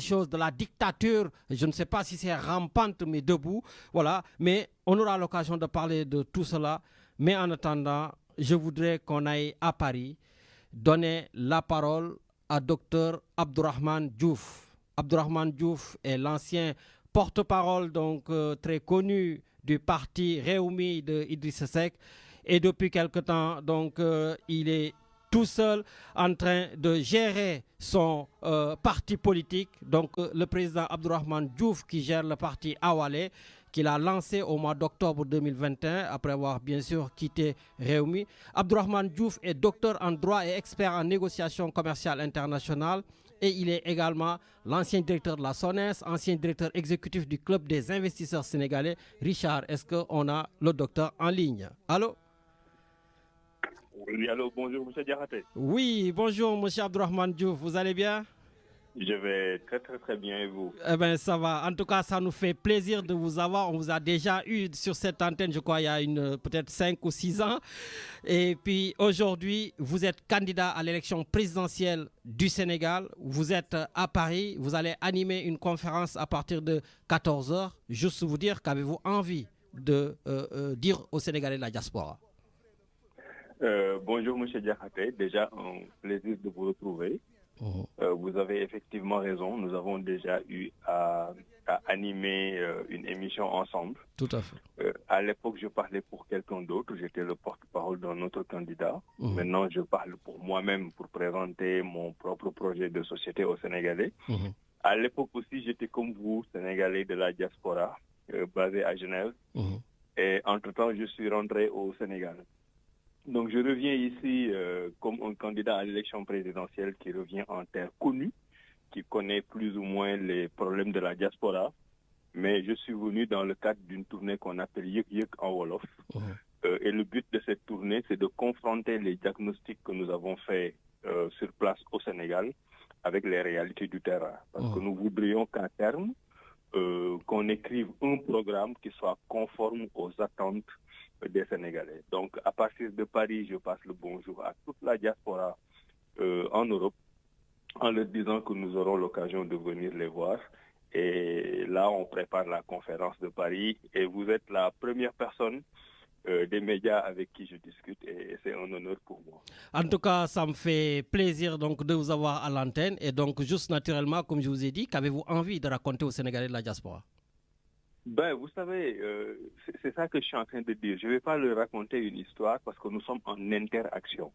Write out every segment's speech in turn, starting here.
choses de la dictature, je ne sais pas si c'est rampante mais debout, voilà, mais on aura l'occasion de parler de tout cela. Mais en attendant, je voudrais qu'on aille à Paris donner la parole à Dr Abdourahmane Diouf. Abdourahmane Diouf est l'ancien porte-parole donc très connu du parti Réumi de Idrissa Seck, et depuis quelque temps donc il est tout seul en train de gérer son parti politique. Donc le président Abdourahmane Diouf qui gère le parti Awalé, qu'il a lancé au mois d'octobre 2021 après avoir bien sûr quitté Réumi. Abdourahmane Diouf est docteur en droit et expert en négociation commerciale internationale, et il est également l'ancien directeur de la SONES, ancien directeur exécutif du Club des investisseurs sénégalais. Richard, est-ce qu'on a le docteur en ligne? Allô? Oui, allô, bonjour, M. Diakhaté. Oui, bonjour, M. Abdourahmane Diouf, vous allez bien? Je vais très bien, et vous? Eh bien, ça va. En tout cas, ça nous fait plaisir de vous avoir. On vous a déjà eu sur cette antenne, je crois, il y a peut-être 5 ou 6 ans. Et puis, aujourd'hui, vous êtes candidat à l'élection présidentielle du Sénégal. Vous êtes à Paris. Vous allez animer une conférence à partir de 14 h. Juste vous dire, qu'avez-vous envie de dire aux Sénégalais de la diaspora? Bonjour, M. Diakhaté. Déjà, un plaisir de vous retrouver. Vous avez effectivement raison. Nous avons déjà eu à animer une émission ensemble. Tout à fait. À l'époque, je parlais pour quelqu'un d'autre. J'étais le porte-parole d'un autre candidat. Maintenant, je parle pour moi-même pour présenter mon propre projet de société aux Sénégalais. À l'époque aussi, j'étais comme vous, Sénégalais de la diaspora, basé à Genève. Et entre-temps, je suis rentré au Sénégal. Donc je reviens ici comme un candidat à l'élection présidentielle qui revient en terre connue, qui connaît plus ou moins les problèmes de la diaspora. Mais je suis venu dans le cadre d'une tournée qu'on appelle Yek Yek en Wolof. Et le but de cette tournée, c'est de confronter les diagnostics que nous avons faits sur place au Sénégal avec les réalités du terrain. Parce que nous voudrions qu'à terme, qu'on écrive un programme qui soit conforme aux attentes des Sénégalais. Donc, à partir de Paris, je passe le bonjour à toute la diaspora en Europe, en leur disant que nous aurons l'occasion de venir les voir. Et là, on prépare la conférence de Paris, et vous êtes la première personne des médias avec qui je discute, et c'est un honneur pour moi. En tout cas, ça me fait plaisir donc de vous avoir à l'antenne. Et donc, juste naturellement, comme je vous ai dit, qu'avez-vous envie de raconter aux Sénégalais de la diaspora? Ben, vous savez, c'est ça que je suis en train de dire. Je ne vais pas leur raconter une histoire parce que nous sommes en interaction.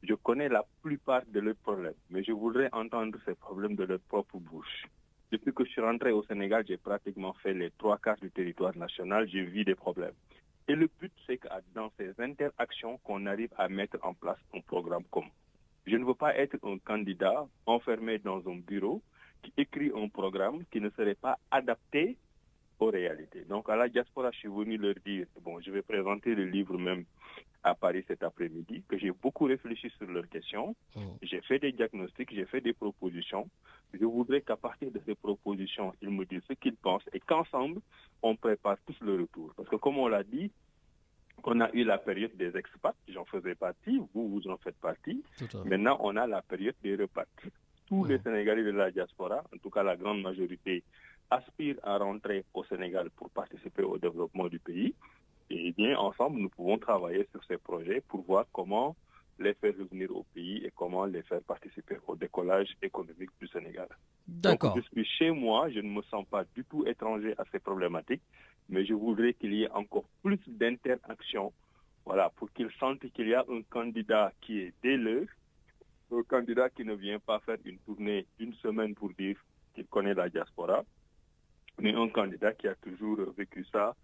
Je connais la plupart de leurs problèmes, mais je voudrais entendre ces problèmes de leur propre bouche. Depuis que je suis rentré au Sénégal, j'ai pratiquement fait les 3/4 du territoire national. J'ai vu des problèmes. Et le but, c'est que dans ces interactions, qu'on arrive à mettre en place un programme commun. Je ne veux pas être un candidat enfermé dans un bureau qui écrit un programme qui ne serait pas adapté aux réalités. Donc à la diaspora, je suis venu leur dire, bon, je vais présenter le livre même à Paris cet après-midi, que j'ai beaucoup réfléchi sur leurs questions. J'ai fait des diagnostics, j'ai fait des propositions. Je voudrais qu'à partir de ces propositions, ils me disent ce qu'ils pensent et qu'ensemble, on prépare tous le retour. Parce que comme on l'a dit, on a eu la période des expats, j'en faisais partie, vous en faites partie. Maintenant, on a la période des repats. Tous les Sénégalais de la diaspora, en tout cas la grande majorité, aspirent à rentrer au Sénégal pour participer au développement du pays. Et bien, ensemble, nous pouvons travailler sur ces projets pour voir comment les faire revenir au pays et comment les faire participer au décollage économique du Sénégal. D'accord. Donc, je suis chez moi, je ne me sens pas du tout étranger à ces problématiques, mais je voudrais qu'il y ait encore plus d'interaction, voilà, pour qu'ils sentent qu'il y a un candidat qui est dès l'heure, un candidat qui ne vient pas faire une tournée d'une semaine pour dire qu'il connaît la diaspora, mais un candidat qui a toujours vécu ça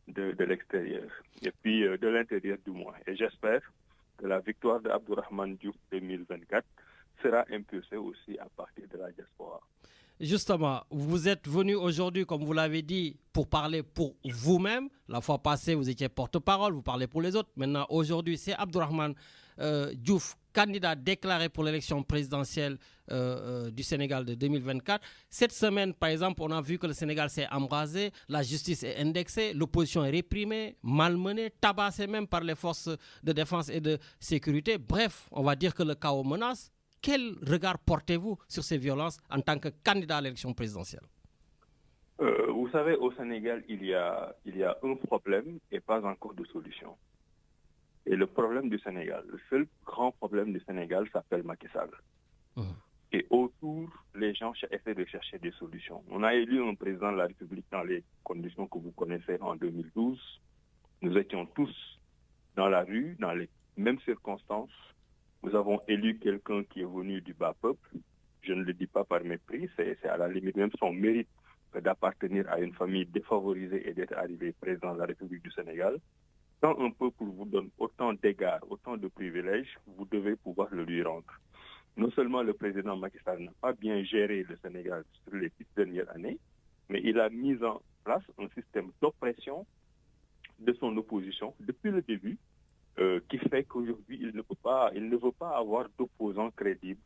de l'extérieur, et puis de l'intérieur du moins. Et j'espère que la victoire d'Abdourahmane Diouf 2024 sera impulsée aussi à partir de la diaspora. Justement, vous êtes venu aujourd'hui, comme vous l'avez dit, pour parler pour vous-même. La fois passée, vous étiez porte-parole, vous parlez pour les autres. Maintenant, aujourd'hui, c'est Abdourahmane Diouf, candidat déclaré pour l'élection présidentielle du Sénégal de 2024. Cette semaine, par exemple, on a vu que le Sénégal s'est embrasé, la justice est indexée, l'opposition est réprimée, malmenée, tabassée même par les forces de défense et de sécurité. Bref, on va dire que le chaos menace. quel regard portez-vous sur ces violences en tant que candidat à l'élection présidentielle? Vous savez, au Sénégal, il y a un problème et pas encore de solution. Et le problème du Sénégal, le seul grand problème du Sénégal s'appelle Macky Sall. Et autour, les gens essaient de chercher des solutions. On a élu un président de la République dans les conditions que vous connaissez en 2012. Nous étions tous dans la rue, dans les mêmes circonstances. Nous avons élu quelqu'un qui est venu du bas peuple. Je ne le dis pas par mépris, c'est à la limite même son mérite d'appartenir à une famille défavorisée et d'être arrivé président de la République du Sénégal. Quand un peuple vous donne autant d'égards, autant de privilèges, vous devez pouvoir le lui rendre. Non seulement le président Macky Sall n'a pas bien géré le Sénégal sur les 10 dernières années, mais il a mis en place un système d'oppression de son opposition depuis le début, qui fait qu'aujourd'hui, il ne veut pas avoir d'opposants crédibles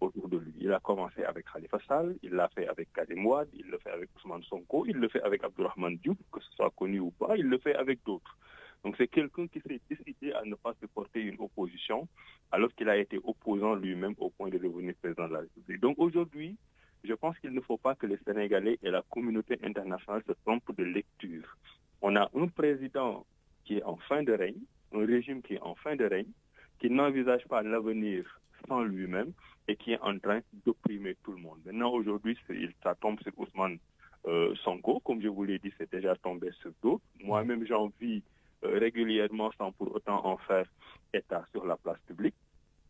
autour de lui. Il a commencé avec Khalifa Sall, il l'a fait avec Karim Wade, il le fait avec Ousmane Sonko, il le fait avec Abdourahmane Diouf, que ce soit connu ou pas, il le fait avec d'autres. Donc c'est quelqu'un qui s'est décidé à ne pas supporter une opposition alors qu'il a été opposant lui-même au point de devenir président de la République. Donc aujourd'hui, je pense qu'il ne faut pas que les Sénégalais et la communauté internationale se trompent de lecture. On a un président qui est en fin de règne, un régime qui est en fin de règne, qui n'envisage pas l'avenir sans lui-même et qui est en train d'opprimer tout le monde. Maintenant, aujourd'hui, ça tombe sur Ousmane Sonko. Comme je vous l'ai dit, c'est déjà tombé sur d'autres. Moi-même, j'en vis régulièrement sans pour autant en faire état sur la place publique.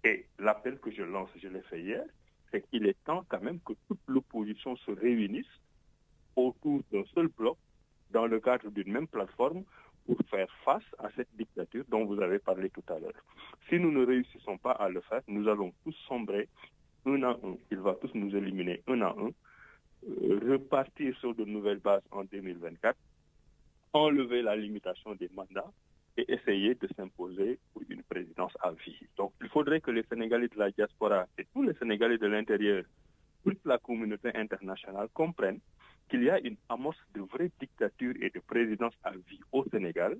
Et l'appel que je lance, je l'ai fait hier, c'est qu'il est temps quand même que toute l'opposition se réunisse autour d'un seul bloc dans le cadre d'une même plateforme pour faire face à cette dictature dont vous avez parlé tout à l'heure. Si nous ne réussissons pas à le faire, nous allons tous sombrer un à un. Il va tous nous éliminer un à un, repartir sur de nouvelles bases en 2024, enlever la limitation des mandats et essayer de s'imposer pour une présidence à vie. Donc il faudrait que les Sénégalais de la diaspora et tous les Sénégalais de l'intérieur, toute la communauté internationale comprennent qu'il y a une amorce de vraie dictature et de présidence à vie au Sénégal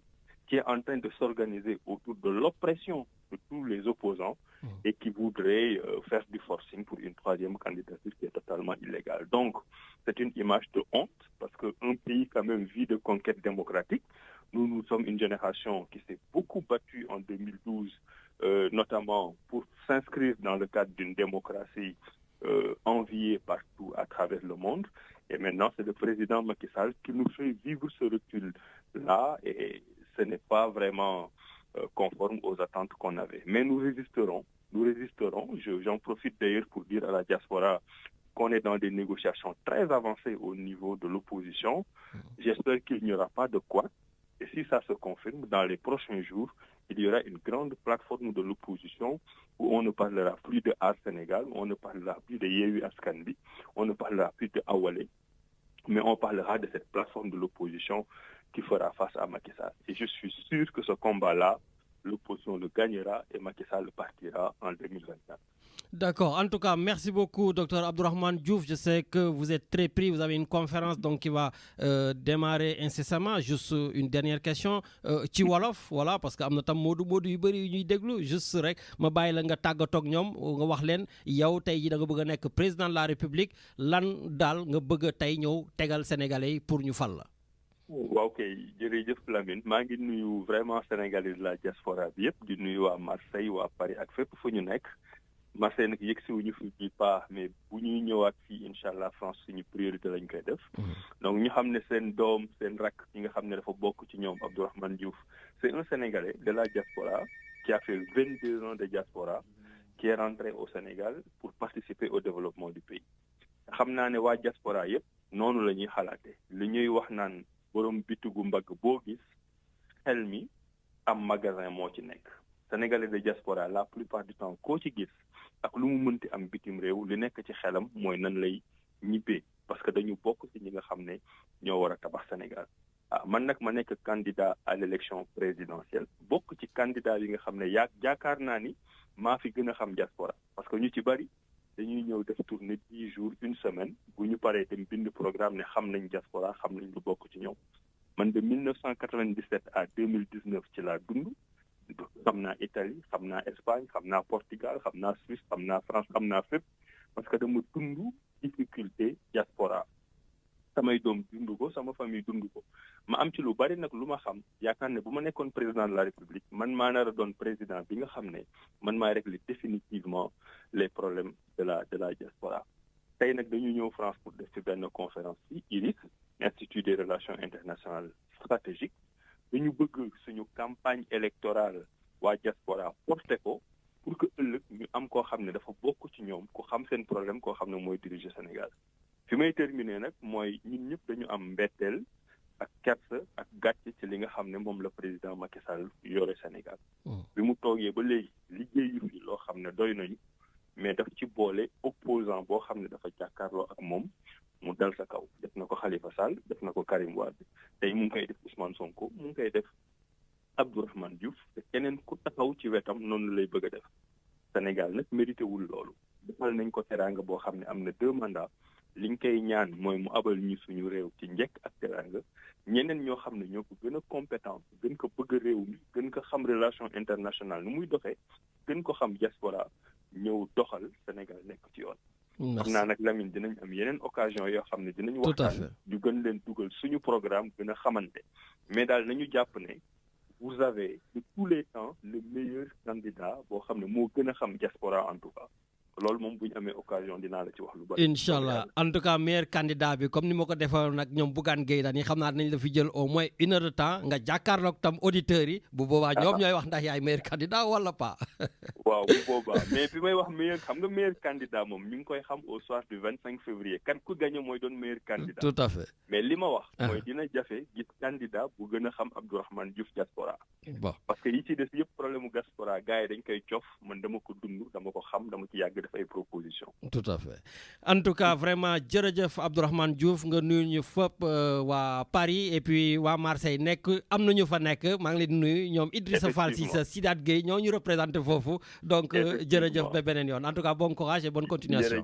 qui est en train de s'organiser autour de l'oppression de tous les opposants et qui voudrait faire du forcing pour une troisième candidature qui est totalement illégale. Donc, c'est une image de honte parce qu'un pays quand même vit de conquête démocratique. Nous sommes une génération qui s'est beaucoup battue en 2012, notamment pour s'inscrire dans le cadre d'une démocratie enviée partout à travers le monde. Et maintenant, c'est le président Macky Sall qui nous fait vivre ce recul-là et ce n'est pas vraiment conforme aux attentes qu'on avait. Mais nous résisterons. J'en profite d'ailleurs pour dire à la diaspora qu'on est dans des négociations très avancées au niveau de l'opposition. J'espère qu'il n'y aura pas de quoi. Et si ça se confirme, dans les prochains jours, il y aura une grande plateforme de l'opposition où on ne parlera plus de Art Sénégal, on ne parlera plus de Yewi Askanbi, on ne parlera plus de Awale, mais on parlera de cette plateforme de l'opposition qui fera face à Macky Sall. Et je suis sûr que ce combat-là, l'opposition le gagnera et Macky Sall partira en 2024. D'accord. En tout cas, merci beaucoup, Dr Abdourahmane Diouf. Je sais que vous êtes très pris. Vous avez une conférence donc, qui va démarrer incessamment. Juste une dernière question. Ci wolof, voilà, parce que am na tam moodu yu bëri yu ñuy déglu. Juste rek ma bàyyi la nga tàggatoo ak ñoom nga wax leen yow tey ji da nga bëgg a nekk président de la République lan daal nga bëgg a tey ñëw tegal Sénégalais yi pour ñu fal la. waaw kay jërëjëf Lamine maa ngi nuyu vraiment Sénégalais de la diaspora bi yëpp di nuyu waa Marseille waa Paris ak fépp fu ñu nekk. Marseille nag yëg si wuñu fi bi pas mais bu ñuy ñëwaat fii incha allah France suñu priorité lañ koy def. Donc ñu xam ne seen doom seen rakk ñi nga xam ne dafa bokk ci ñoom Abdourahmane Diouf c'est un Sénégalais de la diaspora qui a fait 22 ans de diaspora qui est rentré au Sénégal pour participer au développement du pays. xam naa ne waa diaspora yëpp noonu la ñuy xalaate li ñuy wax naan borom bitigu mbagg boo gis xel mi am magasin moo ci nekk. Sénégalais de diaspora la plupart du temps koo ci gis ak lu mu mënti am bitim réew li nekk ci xelam mooy nan lay ñibbee parce que dañu bokk ci ñi nga xam ne ñoo war a tabax Sénégal. Man nag ma nekk candidat à l'élection présidentielle bokk ci candidat yi nga xam ne yaakaar naa ni maa fi gën a xam diaspora parce que ñu ci bari dañuy ñëw def tournée 10 jours une semaine bu ñu paree dem bind programme ne xam nañ diaspora xam nañ lu bokk ci ñoom man de 1997 à 2019 ci laa dund xam naa Italie xam naa Espagne xam naa Portugal xam naa Suisse xam naa France xam naa fépp parce que dama dund difficulté diaspora samay doom dund ko sama famille dund ko ma am ci lu bari nag lu ma xam yaakaar ne bu ma nekkoon président de la République man maa nar a doon président bi nga xam ne man maay régler définitivement les problèmes de la diaspora tey nag dañu ñëw France pour def ci benn conférence ci IRIS Institut des relations internationales stratégiques dañu bëgg suñu campagne électorale waa diaspora porté ko pour que ëllëg ñu am koo xam ne dafa bokk ci ñoom ku xam seen problème koo xam ne mooy diriger Sénégal fi may terminer nag mooy ñun ñëpp dañu am mbetteel ak kersa ak gàcce ci li nga xam ne moom la président Macky Sall yore Sénégal bi mu toogee ba léegi liggéeyu fi loo xam ne doy nañu mais daf ci boole opposant boo xam ne dafa jàkkaarloo ak moom mu dal sa kaw def na ko Khalifa Sall def na ko Karim Wade tey mu ngi koy def Ousmane Sonko mu ngi koy def Abdourahmane Diouf te keneen ku taxaw ci wetam noonu lay bëgg a def Sénégal nag mérité wul loolu defal nañ ko teraanga boo xam ne am na 2 mandats liñ koy ñaan mooy mu abal ñu suñu réew ci njëkk ak teraanga ñeneen ñoo xam ne ñoo ko gën a compétent gën ko bëgg réew mi gën ko xam relation internationale nu muy doxee gën ko xam diaspora ñëw doxal Sénégal nekk ci yoon. xam naa nag Lamine dinañ am yeneen occasion yoo xam ne dinañ waxtaan ñu gën leen dugal suñu programme gën a xamante mais daal nañu jàpp ne vous avez de tous les temps le meilleur candidat boo xam ne moo gën a xam diaspora en tout cas loolu moom bu ñu amee occasion dinaa la ci wax lu bari. incha allah en tout cas meilleur candidat bi comme ni ma ko defoon nag ñoom Bougane Gueye Dany xam naa dinañ la fi jël au moins 1 heure de temps nga jàkkaarloog tam auditeurs yi bu boobaa ñoom ñooy wax ndax yaay meilleur candidat wala pas. waaw bu boobaa mais bi may wax meilleur xam nga meilleur candidat moom ñu ngi koy xam au soir du 25 février kan ku gagné mooy doon meilleur candidat. tout à fait mais li ma wax. mooy dina jafe gis candidat bu gën a xam Abdourahmane Diouf diaspora. bon parce que yi ci des yëpp problème mu diaspora gars yi dañ koy cof man dama ko dund dama ko xam dama ci yàgg def ay proposition. tout à fait en tout cas vraiment jërëjëf Abdourahmane Diouf nga nuyu ñu fépp waa Paris et puis waa Marseille nekk am na ñu fa nekk maa ngi leen di nuyu ñoom Idrissa Fall Cissé Sidaat Gueye ñoo ñu représenté foofu donc jërëjëf ba beneen yoon en tout cas bon courage et bonne continuation.